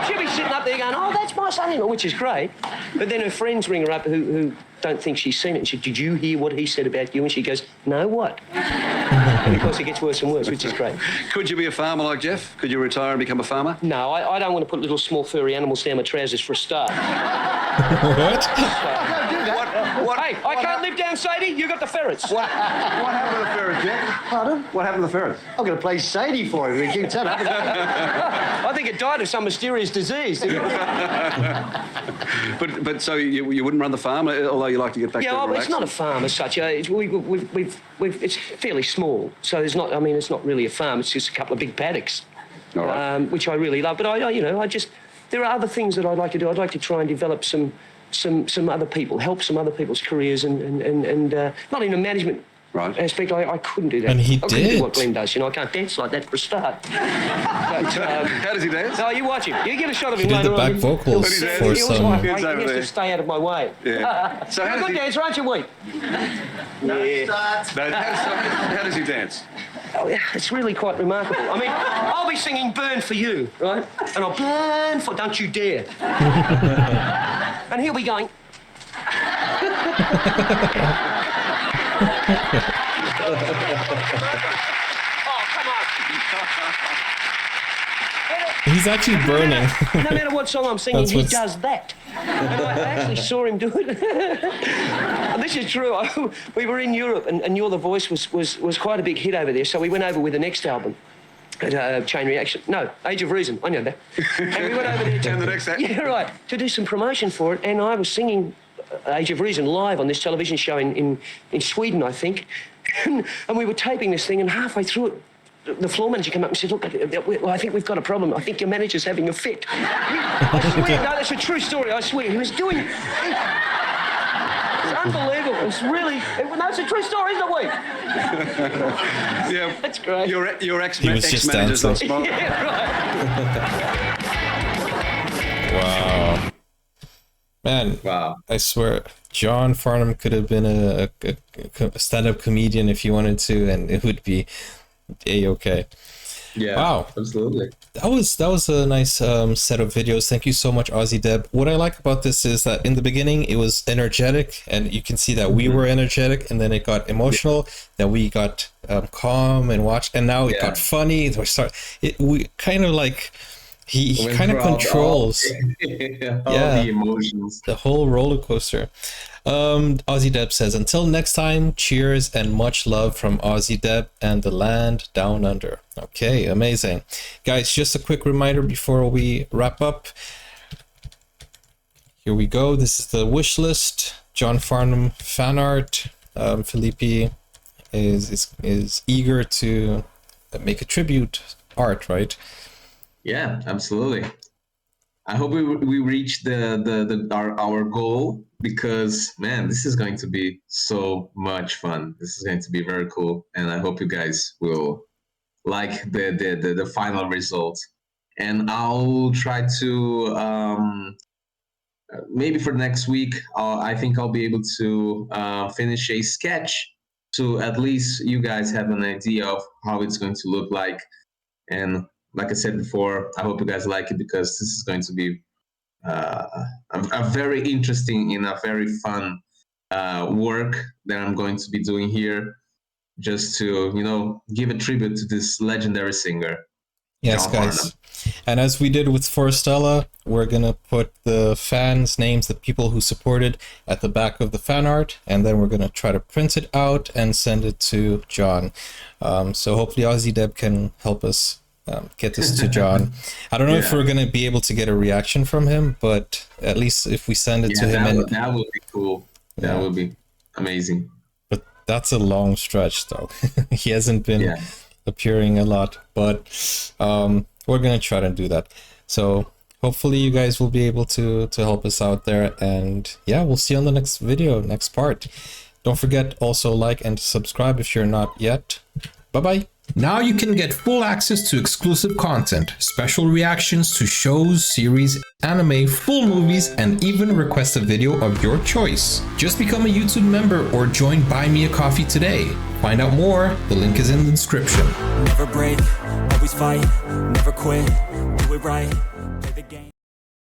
S6: She'll be sitting up there going, oh, that's my son-in-law, which is great. But then her friends ring her up who don't think she's seen it. And she, did you hear what he said about you? And she goes, no, what? And, of course, it gets worse and worse, which is great.
S4: Could you be a farmer like Jeff? Could you retire and become a farmer?
S6: No, I don't want to put little small furry animals down my trousers for a start.
S1: What?
S6: Hey, I can't live down Sadie. You got the ferrets.
S7: What happened to the ferrets, Jeff? Pardon? What happened to the ferrets? I'm going to play Sadie for you. You turn up.
S6: I think it died of some mysterious disease.
S4: But so you wouldn't run the farm, although you like to get back to relaxing?
S6: Yeah, it's not a farm as such. It's fairly small, so there's not. I mean, it's not really a farm. It's just a couple of big paddocks,
S4: All right.
S6: which I really love. But there are other things that I'd like to do. I'd like to try and develop some other people, help some other people's careers, and not in a management aspect. I couldn't do that.
S1: And he
S6: I couldn't
S1: did.
S6: do what Glenn does. You know, I can't dance like that for a start. But,
S4: how does he dance?
S6: no, you watch him. You get a shot of
S1: He
S6: him
S1: did the
S6: later on.
S1: back vocals for
S6: He
S1: some...
S6: has to stay out of my way.
S4: Yeah. So
S6: You're a good dancer, aren't you, Wheat?
S4: How does he dance?
S6: Oh, yeah, it's really quite remarkable. I mean, I'll be singing Burn For You, right? And I'll burn for... Don't you dare. And he'll be going... Oh, come on.
S1: He's actually burning.
S6: No matter what song I'm singing,
S1: That's
S6: he
S1: what's-
S6: does that. And I actually saw him do it. And this is true. We were in Europe, and You're the Voice was quite a big hit over there, so we went over with the next album. Chain Reaction. No, Age of Reason. I know that. And we went over there
S4: And the next act?
S6: Yeah, right. To do some promotion for it, and I was singing Age of Reason live on this television show in Sweden, I think. And we were taping this thing, and halfway through it, the floor manager came up and said, look, I think we've got a problem. I think your manager's having a fit. I swear, no, that's a true story, I swear. He was doing... It's unbelievable. It's really... No, it's a true story, isn't it, Wade?
S4: Yeah.
S6: That's great.
S4: Your
S1: He was just
S4: ex-manager's not
S1: dancing.
S4: smart.
S6: Yeah, right.
S1: Wow. Man,
S2: Wow.
S1: I swear, John Farnham could have been a stand-up comedian if he wanted to, and it would be A-okay.
S2: Yeah.
S1: Wow.
S2: Absolutely.
S1: That was a nice set of videos. Thank you so much, Ozzy Deb. What I like about this is that in the beginning it was energetic, and you can see that we were energetic, and then it got emotional. Then we got calm and watched, and now it got funny. We kind of like he kind of controls
S2: all the emotions.
S1: the whole roller coaster. Ozzy Deb says, until next time, cheers and much love from Ozzy Deb and the land down under. Okay, amazing. Guys, just a quick reminder before we wrap up. Here we go. This is the wish list. John Farnham fan art. Felipe is eager to make a tribute art, right?
S2: Yeah, absolutely. I hope we reach our goal, because man, this is going to be so much fun. This is going to be very cool, and I hope you guys will like the final result. And I'll try to maybe for next week. I think I'll be able to finish a sketch, to at least you guys have an idea of how it's going to look like. And like I said before, I hope you guys like it, because this is going to be a very interesting and a very fun work that I'm going to be doing here, just to, you know, give a tribute to this legendary singer.
S1: Yes,
S2: John
S1: guys.
S2: Farnham.
S1: And as we did with Forestella, we're going to put the fans' names, the people who supported, at the back of the fan art, and then we're going to try to print it out and send it to John. So hopefully Ozzy Deb can help us get this to John. I don't know if we're going to be able to get a reaction from him, but at least if we send it to him...
S2: That would be cool. That would be amazing.
S1: But that's a long stretch, though. He hasn't been... appearing a lot, but we're gonna try to do that. So hopefully you guys will be able to help us out there, and yeah, we'll see you on the next video, next part. Don't forget also like and subscribe if you're not yet. Bye bye. Now you can get full access to exclusive content, special reactions to shows, series, anime, full movies, and even request a video of your choice. Just become a YouTube member or join Buy Me a Coffee today. Find out more, the link is in the description.
S3: Never break, always fight, never quit, do it right.